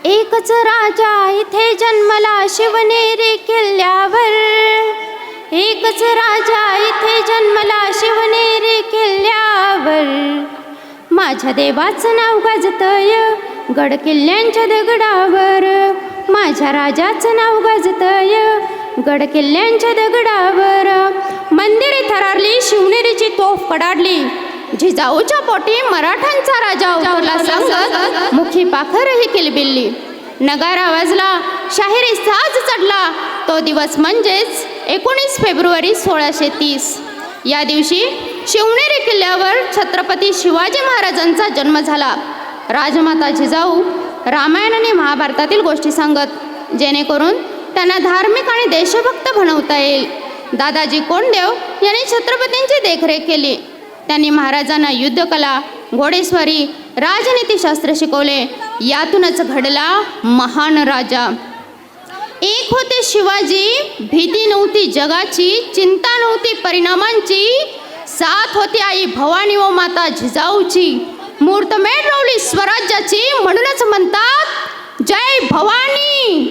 एकच राजा इथे जन्मला शिवनेरी किल्ल्यावर, एकच राजा इथे जन्मला शिवनेरी किल्ल्यावर. माझ्या देवाचं नाव गाजतय गड किल्ल्यांच्या दगडावर, माझ्या राजाचं नाव गाजतय गड किल्ल्यांच्या दगडावर. मंदिरे थरारली, शिवनेरीची तोफ कडाडली, जिजाऊच्या पोटी मराठ्यांचा राजा उतरला सांगत मुखी पाखरही किलबिल्ली. नगारा वाजला, शाहिरी साज चढला, तो दिवस म्हणजेच 19 फेब्रुवारी 1630. या दिवशी शिवनेरी किल्ल्यावर छत्रपती शिवाजी महाराजांचा जन्म झाला. राजमाता जिजाऊ रामायण आणि महाभारतातील गोष्टी सांगत जेणेकरून त्यांना धार्मिक आणि देशभक्त बनवता येईल. दादाजी कोंडदेव यांनी छत्रपतींची देखरेख केली. त्यांनी महाराजांना युद्धकला, घोडेस्वारी, राजनीतीशास्त्र शिकवले. यातूनच घडला महान राजा. एक होते शिवाजी, भीती नव्हती जगाची, चिंता नव्हती परिणामांची. साथ होती आई भवानी व माता जिजाऊची, मुहूर्तमेढ रोवली स्वराज्याची. म्हणूनच म्हणतात जय भवानी,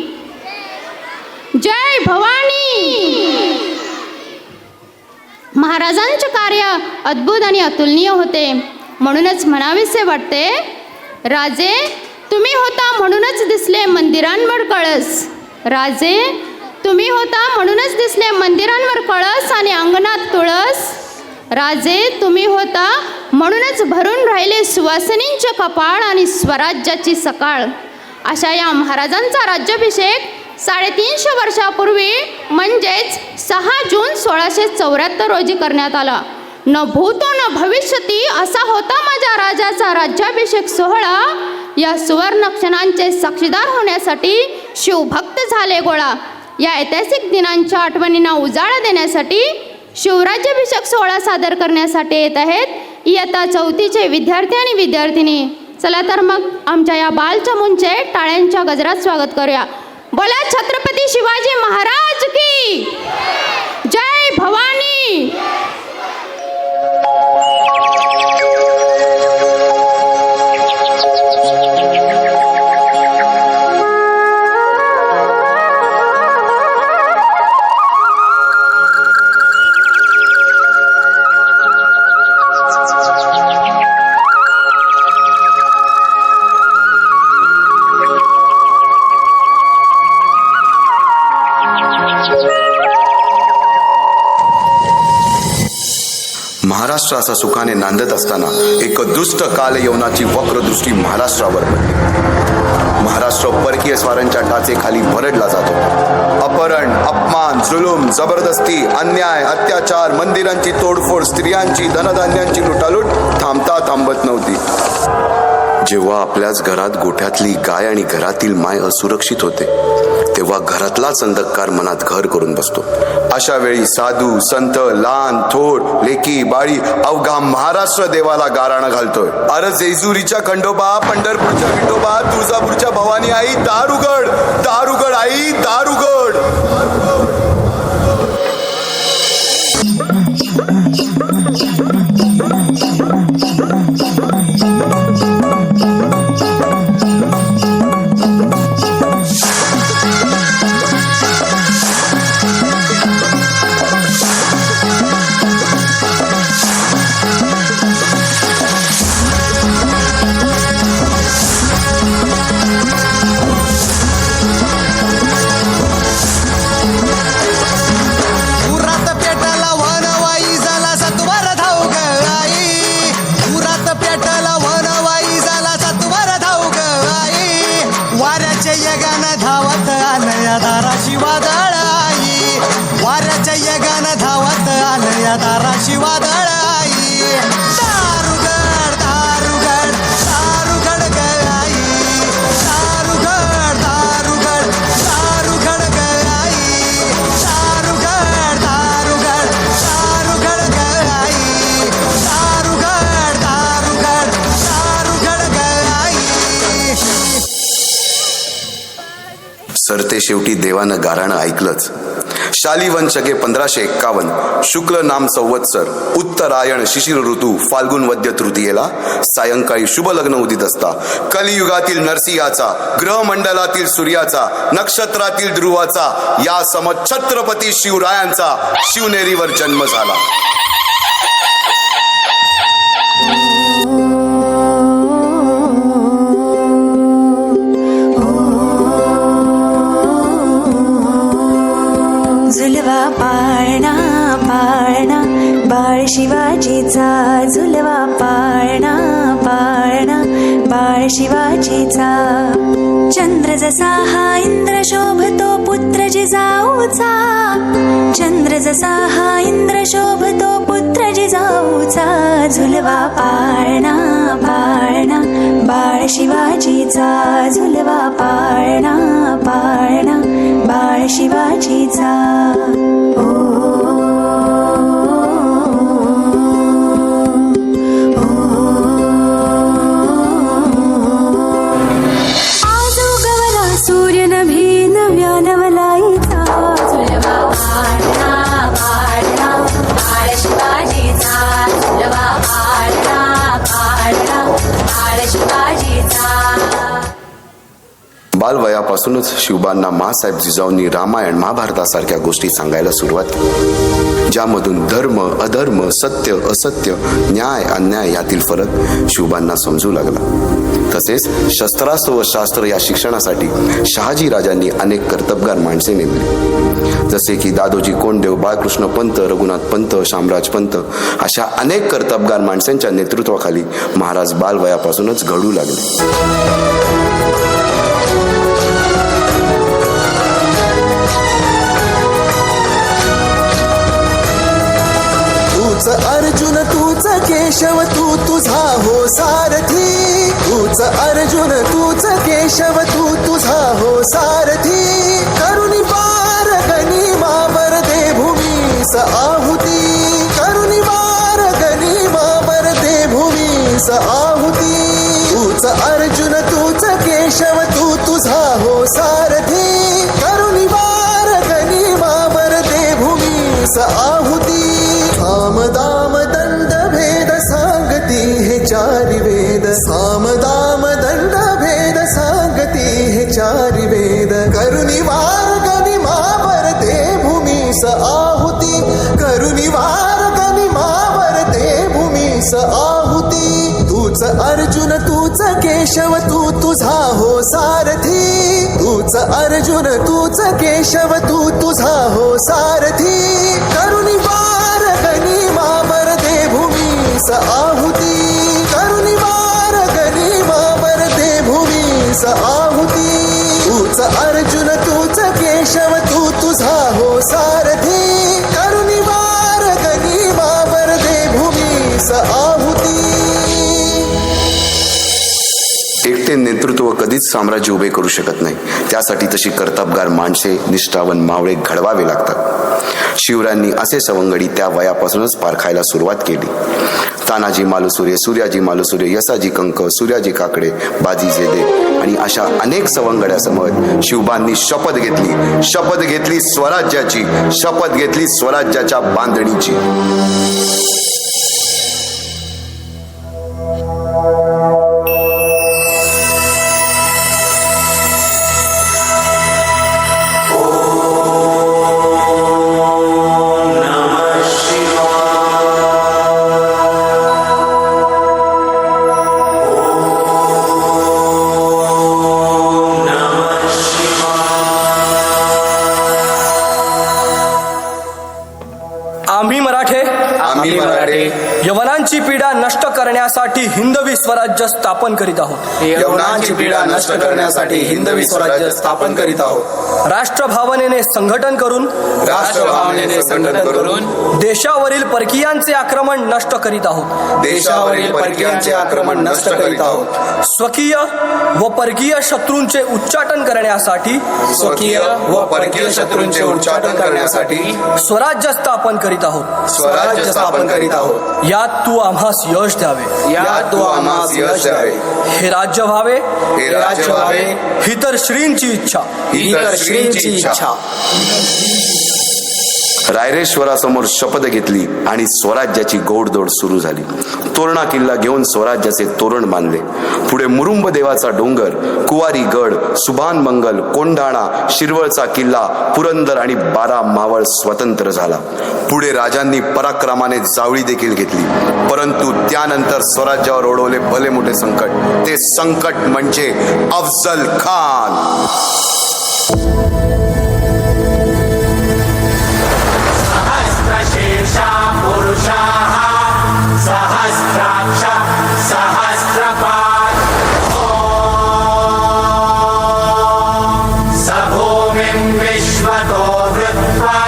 जय भवानी. महाराजांचे कार्य अद्भुत आणि अतुलनीय होते. म्हणूनच म्हणावेसे वाटते, राजे तुम्ही होता म्हणूनच दिसले मंदिरांवर कळस, राजे तुम्ही होता म्हणूनच दिसले मंदिरांवर कळस आणि अंगणात तुळस. राजे तुम्ही होता म्हणूनच भरून राहिले सुवासिनींचे कपाळ आणि स्वराज्याची सकाळ. अशा या महाराजांचा राज्याभिषेक 350 वर्षापूर्वी म्हणजेच 6 जून 1674 रोजी करण्यात आला. न भूतो न भविष्यती असा होता माझ्या राजाचा राज्याभिषेक सोहळा. या सुवर्ण क्षणांचे साक्षीदार होण्यासाठी शिवभक्त झाले गोळा. या ऐतिहासिक दिनांच्या आठवणींना उजाळा देण्यासाठी शिवराज्याभिषेक सोहळा सादर करण्यासाठी येत आहेत इयत्ता 4थीचे विद्यार्थी आणि विद्यार्थिनी. चला तर मग आमच्या या बालचमूंचे टाळ्यांच्या गजरात स्वागत करूया. बोला छत्रपती शिवाजी महाराज की जय भवानी. महाराष्ट्र असा सुखाने नांदत असताना एक दुष्ट कालयवनाची वक्रदृष्टी महाराष्ट्रावर पडली. महाराष्ट्र परकीय स्वारांच्या टाचेखाली भरडला जातो. अपहरण, अपमान, जुलूम, जबरदस्ती, अन्याय, अत्याचार, मंदिरांची तोडफोड, स्त्रियांची, धनधान्यांची लुटालूट थांबत नव्हती. जेव्हा आपल्याच घरात गोठ्यातली गाय आणि घरातील माय असुरक्षित होते, तेव्हा घरातलाच अंधकार मनात घर करून बसतो. अशा वेळी साधू, संत, लहान, थोर, लेकी, बाळी अवघा महाराष्ट्र देवाला गाराणं घालतोय. अरे जेजुरीच्या खंडोबा, पंढरपूरच्या विठोबा, तुळजापूरच्या भवानी आई, दार उघड, दार उघड आई, दार उघड. दाराशी वादळाई, दारुगड दारुगड दारुगड गळाई, दारुगड दारुगड दारुगड गळाई, दारुगड दारुगड दारुगड गळाई, दारुगड दारुगड दारुगड गळाई. सरते शेवटी देवानं गाराणं ऐकलंच. शालिवन शके 1551 शुक्ल नाम संवत्सर उत्तरायण शिशिर ऋतू फाल्गुन वद्य तृतीयेला सायंकाळी शुभ लग्न उदित असता कलियुगातील नरसिंहाचा ग्रहमंडलातील सूर्याचा नक्षत्रातील ध्रुवाचा या सम छत्रपती शिवरायांचा शिवनेरीवर जन्म झाला. झुलवा पाळणा पाळणा बाळ शिवाजीचा झुलवा पाळणा पाळणा बाळ शिवाजीचा. चंद्र जसा हा इंद्र शोभतो पुत्र जिजाऊचा. चंद्र जसा हा इंद्र शोभतो पुत्र जिजाऊचा. झुलवा पाळणा पाळणा बाळ शिवाजीचा झुलवा पाळणा पाळणा बाळ शिवाजीचा. आज उगवला सूर्य नभी नव्या नवलाईचा. झुलवा पाळणा पाळणा बाळ शिवाजीचा. झुलवा पाळणा पाळणा बाळ शिवाजीचा. बालवयापासूनच शिवबांना माँसाहेब जिजाऊंनी रामायण महाभारतासारख्या गोष्टी सांगायला सुरुवात केली, ज्यामधून धर्म अधर्म सत्य असत्य न्याय अन्याय यातील फरक शिवबांना समजू लागला. तसेच शस्त्रास्त्र व शास्त्र या शिक्षणासाठी शहाजी राजांनी अनेक कर्तबगार माणसे नेमली, जसे की दादोजी कोंडदेव, बाळकृष्ण पंत, रघुनाथ पंत, शामराज पंत अशा अनेक कर्तबगार माणसांच्या नेतृत्वाखाली महाराज बालवयापासूनच घडू लागले. तूच अर्जुन तूच केशव तू तुझा हो सारथी. तूच अर्जुन तूच केशव तू तुझा हो सारथी. करुणी पार गनिमावर दे भूमीस आहुती. करुणी पार गनिमावर दे भूमीस आहुती. तूच अर्जुन तूच केशव तू तुझा हो सारथी. करुणी पार गनिमावर दे भूमीस आहुती. साम दाम दंड भेद सांगती हे चारि वेद. साम दाम दंड भेद सांगती हे चारि वेद. करुणी वार गनिमावर दे भूमीस आहुती. करुणी वार गनिमावर दे भूमीस आहुती. तूच अर्जुन तूच केशव तू तुझा हो सारथी. तूच अर्जुन तूच केशव तू तुझा हो सारथी. करुणी वार गनिमावर दे भूमीस आहुती. करुणी वार गनिमावर दे भूमीस आहुती. तूच अर्जुन तूच केशव तू तुझा हो सारथी. करुणी वार गनिमावर दे भूमीस आहुती. एकटे नेतृत्व कधीच साम्राज्य उभे करू शकत नाही. त्यासाठी तशी कर्तबगार माणसे निष्ठावन मावळे घडवावे लागतात. शिवरायांनी असे सवंगडी त्या वयापासूनच पारखायला सुरुवात केली. तानाजी मालुसुरे, सूर्याजी मालुसुरे, यसाजी कंक, सूर्याजी काकडे, बाजी जेदे आणि अशा अनेक सवंगड्यासमोर शिवबांनी शपथ घेतली स्वराज्याची, शपथ घेतली स्वराज्याच्या बांधणीची. आम्ही मराठे यवनांची पीडा नष्ट करण्यासाठी हिंदवी स्वराज्य स्थापन करीत आहोत. यवनांची पीडा नष्ट करण्यासाठी हिंदवी स्वराज्य स्थापन करीत आहोत. राष्ट्रभावनेने संघटन करून देशावरील परकीयांचे आक्रमण नष्ट करीत आहोत. देशावरील परकीयांचे आक्रमण नष्ट करीत आहोत. स्वकीय व परकीय शत्रूंचे उच्चाटन करण्यासाठी उच्चाटन करण्यासाठी स्वराज्य स्थापन करीत आहोत. स्वराज्य स्थापन करीत आहोत. यात तू आम्हास यश द्यावे. यात तू आम्हास यश द्यावे. हे राज्य व्हावे. हे राज्य व्हावे. ही तर श्रींची इच्छा. ही तर श्रींची इच्छा. रायरेश्वरासमोर शपथ घेतली आणि स्वराज्याची गोडदोड सुरू झाली. तोरणा किल्ला घेऊन स्वराज्याचे तोरण बांधले. पुढे मुरुंब देवाचा डोंगर, कुवारी गड, सुभान मंगल, कोंढाणा, शिरवळचा किल्ला, पुरंदर आणि 12 मावळ स्वतंत्र झाला. पुढे राजांनी पराक्रमाने जावळी देखील घेतली. परंतु त्यानंतर स्वराज्यावर ओढवले भले मोठे संकट. ते संकट म्हणजे अफजल खान. सहस्रशीर्षा पुरुषाः सहस्राक्ष सहस्रपाद स भूमिं विश्वतो वृत्वा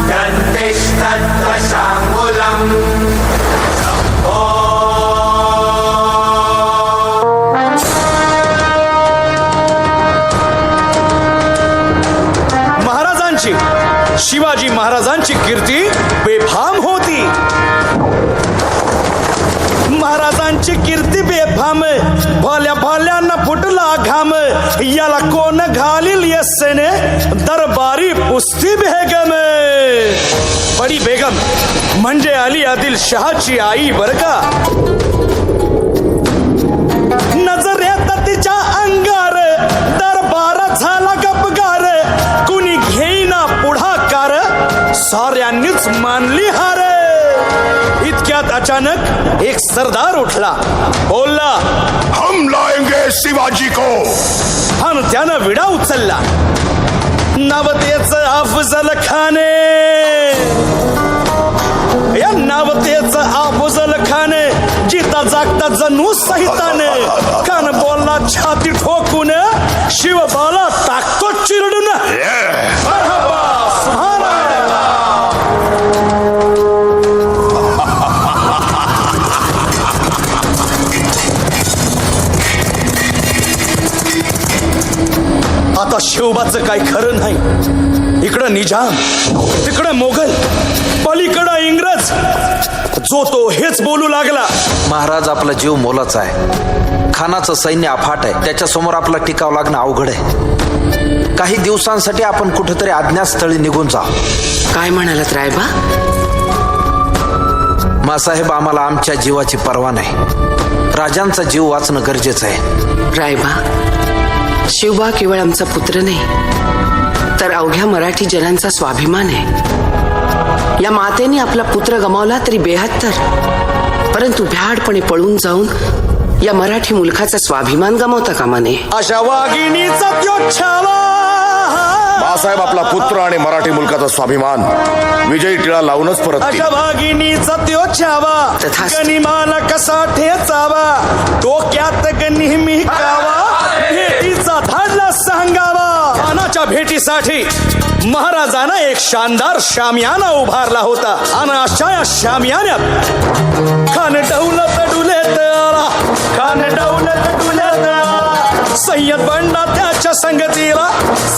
दन्तिस्तत्त्वशाङ्गुलम् शिवाजी महाराजांची कीर्ती बेफाम होती. महाराजांची कीर्ती बेफाम, भल्या भल्यांना फुटला घाम. याला कोण घालील यस्सेने दरबारी पुस्ती बेगम. बडी बेगम म्हणजे अली आदिल शहाची आई बर का. नजरेत तिच्या अंगार दरबार झाला गपगार. कुणी घेईना पुढाकार, साऱ्यांनीच मानली हार. इतक्यात अचानक एक सरदार उठला, बोलला, हम लाएंगे शिवाजी को. आणि त्यानं विडा उचलला. नावतेच अफजल खाने. या नावतेच अफजल खाने जिता जागता जणू सहिताने. कान बोलला छाती ठोकून, शिवबाला टाकतो चिरडून. मरहबा, सुभानअल्लाह. आता शिवबाचं काही खरं नाही. इकडं निजाम, तिकडं मोगल, पलीकडं इंग्रज. जो तो हेच बोलू लागला. महाराज, आपला जीव मोलाचा आहे. खानाचं सैन्य अफाट आहे. त्याच्यासमोर आपला टिकाव लागणं अवघड आहे. काही दिवसांसाठी आपण कुठेतरी अज्ञातस्थळी निघून जा. काय म्हणालात रायबा? मासाहेब, आम्हाला आमच्या जीवाची पर्वा नाही. राजांचा जीव वाचणं गरजेचं आहे. रायबा, शिवबा केवळ आमचा पुत्र नाही, तर अवघ्या मराठी जनांचा स्वाभिमान आहे. या मातेने आपला पुत्र गमावला तरी 72, परंतु भ्याडपणे पळून जाऊन या मराठी मुलखाचा स्वाभिमान गमावता कामा नये. अशा वाघिणीचा त्यो छावा. बाळासाहेब, आपला पुत्र आणि मराठी मुलकाचा स्वाभिमान विजयी टिळा लावूनच परत. अशा वाघिणीचा त्यो छावा. गनिमाला कसा ठेचावा, डोक्यात नेहमी कावा. भेटीचा धाडला सांगावा. खानाच्या भेटीसाठी महाराजांना एक शानदार शामियाना उभारला होता. आणि अशा या शामियान्यात खान डौलत डुलेत आला. खान डौलत डुलेत आला. सय्यद बंडा त्याच्या संगतीला.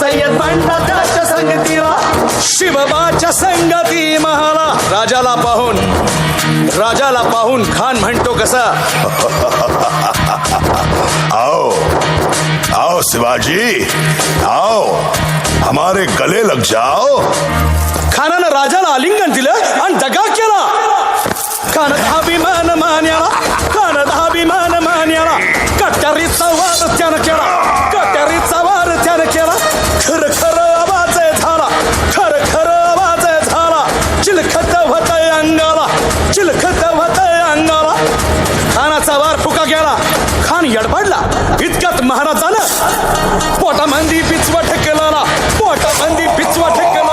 सय्यद बंडा त्याच्या संगतीला. शिवबाच्या संगती महाला. राजाला पाहून खान म्हणतो कसा, आओ आओ शिवाजी, आओ हमारे गले लग जाओ. खानानं राजाला आलिंगन दिलं आणि दगा केला. खान अभिमान मान्याला. खान अभिमान मान्याला. कट्यारीचा वार त्यानं केला. कट्यारीचा वार त्यानं केला. खर खर आवाज झाला. खर खर आवाज झाला. चिलखत होतय अंगाला. चिलखत होतय अंगाला. खानाचा वार फुका गेला. खान यडबडला. इतक्यात महाराजानं पोटामंदी पिचवा ठेकेला. पोटामंदी पिचवा ठेकेला.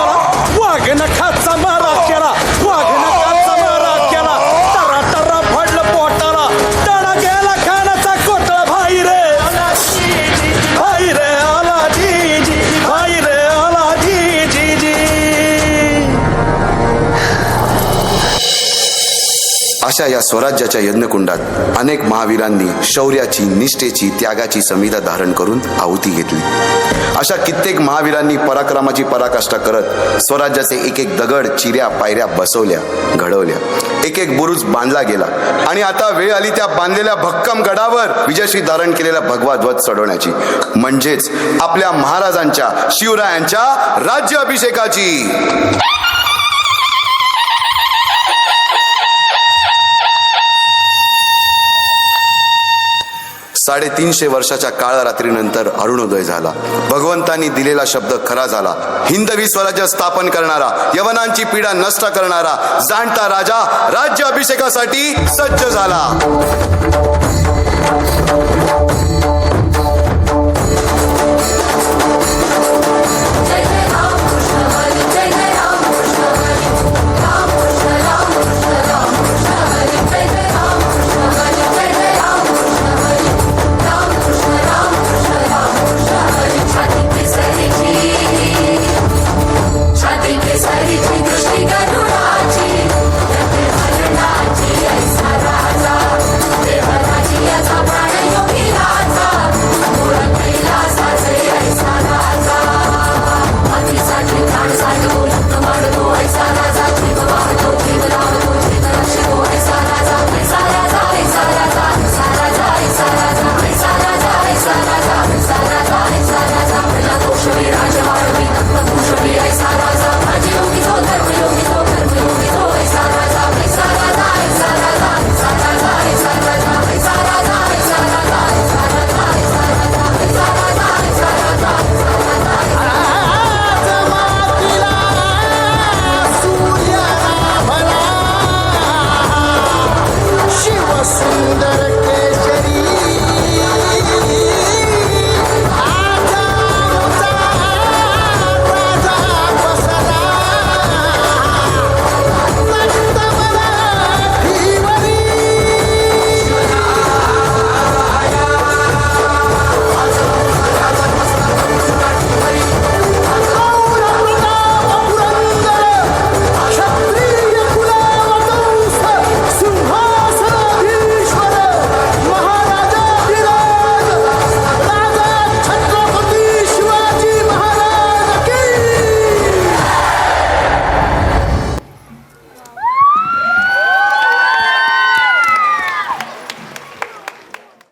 वाघ नखाचा मारा केला. वाघ नखाचा मारा केला. टरा टरा फडलं पोटाला. टळा गेला खानाचा कोटळा. भाई रे भाई रे आला जी जी. भाई रे आला जी जी जी. अशा या स्वराज्याच्या यज्ञकुंडात अनेक महावीरांनी शौर्याची, निष्ठेची, त्यागाची संविधा धारण करून आहुती घेतली. अशा कित्येक महावीरांनी पराक्रमाची पराकाष्ठा करत स्वराज्याचे एक एक दगड, चिऱ्या, पायऱ्या बसवल्या, घडवल्या. एक एक बुरुज बांधला गेला. आणि आता वेळ आली त्या बांधलेल्या भक्कम गडावर विजयश्री धारण केलेला भगवा ध्वज चढवण्याची, म्हणजेच आपल्या महाराजांच्या, शिवरायांच्या राज्य अभिषेकाची. 350 वर्षाच्या काळरात्रीनंतर अरुणोदय झाला. भगवंतांनी दिलेला शब्द खरा झाला. हिंदवी स्वराज्य स्थापन करणारा, यवनांची पीडा नष्ट करणारा जाणता राजा राज्य अभिषेकासाठी सज्ज झाला.